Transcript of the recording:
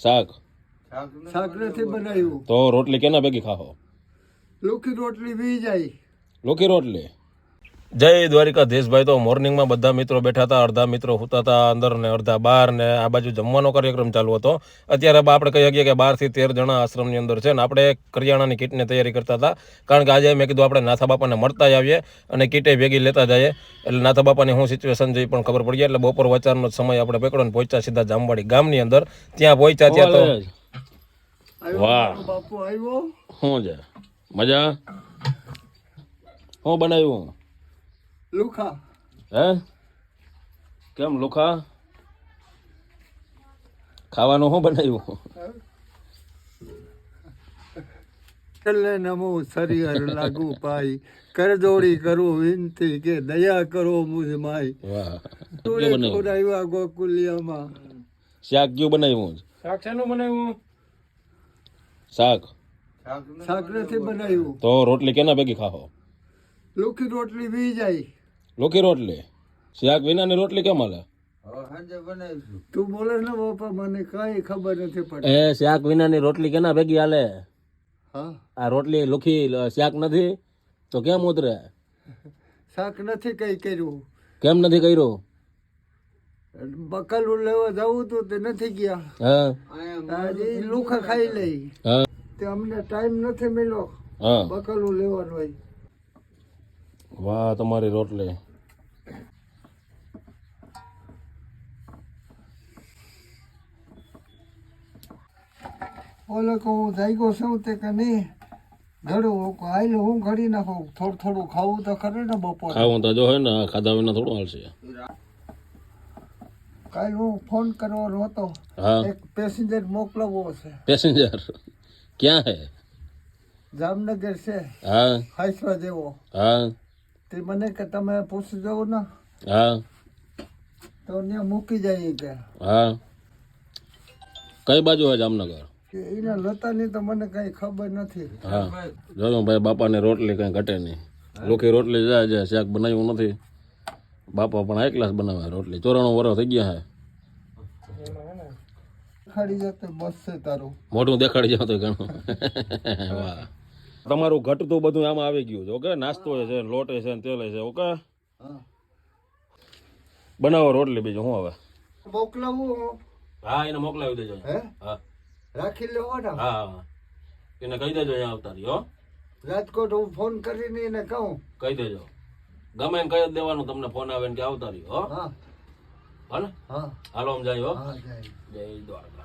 શાક શાક નથી બનાવ્યું તો રોટલી કેના ભેગી ખાઓ? લોખી રોટલી વી જાય. લોકી રોટલી. જય દ્વારિકા દેશભાઈ. તો મોર્નિંગમાં બધા મિત્રો બેઠા હતા, અડધા મિત્રો સૂતા હતા અંદર ને અડધા બહાર, ને આ બાજુ જમવાનો કાર્યક્રમ ચાલુ હતો. અત્યારે આપણે કહી શકીએ કે 12 થી 13 જણા આશ્રમની અંદર છે ને આપણે કરિયાણાની કીટની તૈયારી કરતા હતા. કારણ કે આજે મેં કીધું આપણે નાથા બાપાને મળતા આવીએ અને કીટે ભેગી લેતા જઈએ. એટલે નાથા બાપાની શું સિચ્યુએશન છે એ પણ ખબર પડી જાય. એટલે બપોર વચારનો સમય આપણે પકડો ને પહોંચ્યા સીધા જામવાડી ગામની અંદર. ત્યાં પહોંચ્યા ત્યાં તો વાહ બાપુ આવ્યો. શું છે મજા? શું બનાવ્યું? લુખા. હે કેમ લુખા? ખાવાનું શું બનાવ્યું? છેલ્લે નમો સરિયર લાગુ પાઈ, કરજોડી કરું વિનતી કે દયા કરો મુજ માઈ. વાહ. આવ્યા ગોકુલિયામાં. શાક કયું બનાવ્યું? શાક શેનું બનાવ્યું? શાક શાક નથી બનાવ્યું તો રોટલી કેના ભેગી ખાઓ? લોખી રોટલી વી જાય. લોકી રોટલી. શાક વિનાની રોટલી કેમ હાલે? તું બોલે ને બાપા, મને કઈ ખબર નથી પડતી. એ શાક વિનાની રોટલી કેના ભેગી હાલે? હા, આ રોટલી લુખી શાક નથી તો કેમ ઉતરે? શાક નથી કઈ કર્યું. કેમ નથી કર્યું? બકલું લેવા જવું તું તે નથી ગયા. હા હજી લુખા ખાઈ લઈ. હા તે અમને ટાઈમ નથી મળ્યો હા. બકલું લેવાનું હોય. વાહ તમારી રોટલી. ઓલો કે હું જાગ્યો છું તે કે નહીં ઘડું હાલ હું ઘડી નાખું. થોડું થોડું ખાવું તો ખરે ને બપોર. ખાવું તો જો હે ને, ખાધા વિના થોડું હાલશે. કાલ હું ફોન કરવાનો હતો. હા એક પેસેન્જર મોકલવો છે. પેસેન્જર ક્યાં હે? જામનગર છે, હા હાઈસવા જેવો. હા તે મને કે તમે પૂછી જવો ને હા તો ત્યાં મૂકી જાય કે. હા. કઈ બાજુ હે જામનગર? કે એના લતાની તો મને કઈ ખબર નથી. હા જોજો ભાઈ, બાપાની રોટલી કઈ ઘટે નહીં. લોકી રોટલી જાય શાક બનાવ્યું નથી. બાપા પણ હાઈ ક્લાસ બનાવે રોટલી. 94 વર્ષ થઈ ગયા હે. ખાડી જતો બસ છે તારું. મોઢું દેખાડી જાવ તો ઘણું. વાહ. તમારું ઘટતું બધું આમાં આવી ગયું છે. ઓકે, નાસ્તો છે, લોટ છે, તેલ છે. ઓકે, હા, બનાવો રોટલી. બીજું શું હવે? મોકલાવું હું? હા એને મોકલાવી દેજો. હે હા રાખી લેવો ને. હા એને કહી દેજો અહીંયા આવતા રહ્યો. રાજકોટ હું ફોન કરીને એને કહું. કહી દેજો. ગમે એને કહી જ દેવાનું તમને ફોન આવે ને કે આવતા રહ્યો. હા હા ને? હા હાલો આમ જાય. હો હા જાય. જય દ્વારકા.